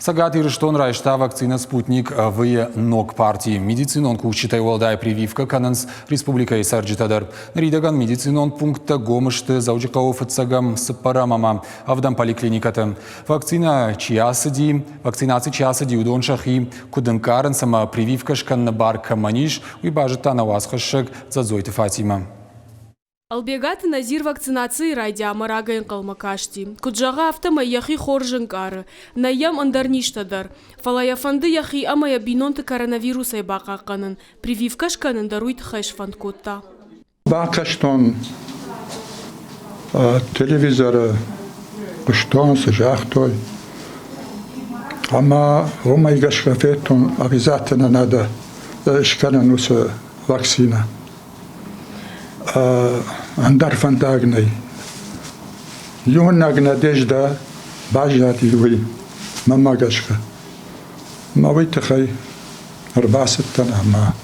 Сагат Ирштон райшта вакцина «Спутник» в ног партии. Медицинон кучитай уалдай прививка кананс республика и сарджитадар. Ридаган медицинон пункта гомышты заужикаов отсагам сапарамама. Авдам поликлиниката. Вакцинации часади удон шахи куденкарен сама прививка шкан барка маниш уйбажита на васхашек зазойте Фатима. Албегат назир вакцинации ради амарагайн калмакашти. Куджага автома яхи хорженкары. Наям андарништадар. Фалаяфанды яхи амая бинонты коронавируса и бакаканын. Прививка шканын даруйт хэш фанкотта. Бакаштон телевизоры куштон сжахтой. Ама омайгашкафетон обязательно надо шканануса вакцина. Андар фантагной. Юннаг надежда бажат илуи мамагашка. Мавитахай рбасаттан ама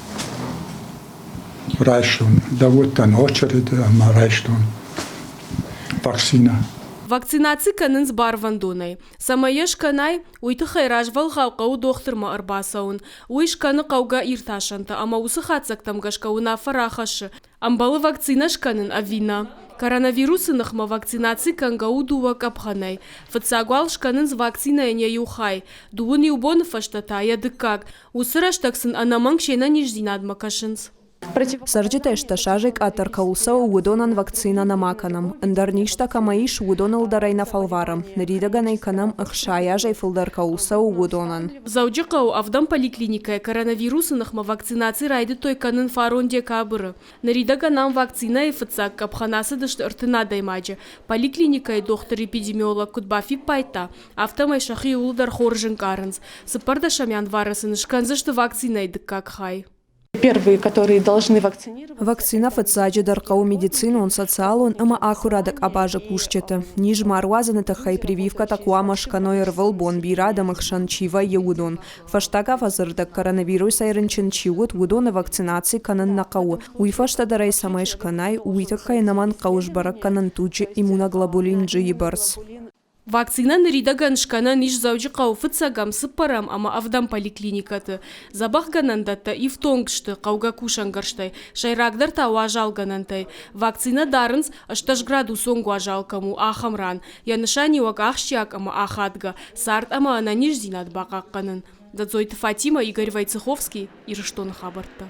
райштон. Давуттан очередь ама райштон. Вакцина. Вакцинации канын с барвандоной. Самаеш канай уйтахай ражвал хауқау дохтырма арбасаун. Уйш каны қауға ирташанта, ама усы хатсактам гашкауна фарахашы. Амбалы вакцина шканын авина. Коронавирусынықма вакцинации кангау дуа капханай. Фацагуал шканын с вакцина не юхай. Дуын юбон фаштата ядыкак. Усыраштаксын анаманг шена ниждинадма кашынс. Сарджитай шташажик атаркауса удонан вакцина намаканам. Андарништа камаиш удонал дарайна фалварам. Наридаганай канам ахшаяжай фалдаркауса удонан. Зауджикау авдам поликлиника коронавирусынықма вакцинации райды той канын фарон декабры. Наридаганам вакцина и фацак капханасы дышты ыртына даймаджи. Поликлиника и доктор-эпидемиолог Кутбафи пайта. Автомай шахи улдар хоржен карынс. Сыпарда шамян варасын шканзышты вакцина и дыкак хай. Первые, которые должны вакцинировать. Вакцина фацаджи даркау медицину он социалун ама ахурадак абажа кушчета. Ниж маруазана тахай прививка такуама шканой рвал бон бирада махшанчива еудон. Фаштага фазырдак коронавирус айрынчин чиут удона вакцинации канан накау. Уйфашта дарай самай шканай уйтакай наман кауш барак канан туджи иммуноглобулин джибарс. Вакцина наридаган шкана ниш заужикау фыцагам сыпарам ама авдам поликлиникаты. Забах ганандата и в тонгшты кауга кушангарштай. Шайрагдар та уажал ганантай. Вакцина дарынс ашташ градус онгу ажалкаму ахамран. Янышани вак ахщак ама ахадга. Сарт ама ананиш зинат бакакканын. Дадзойты Фатима, Игорь Войцеховский, Ирштон Хабарта.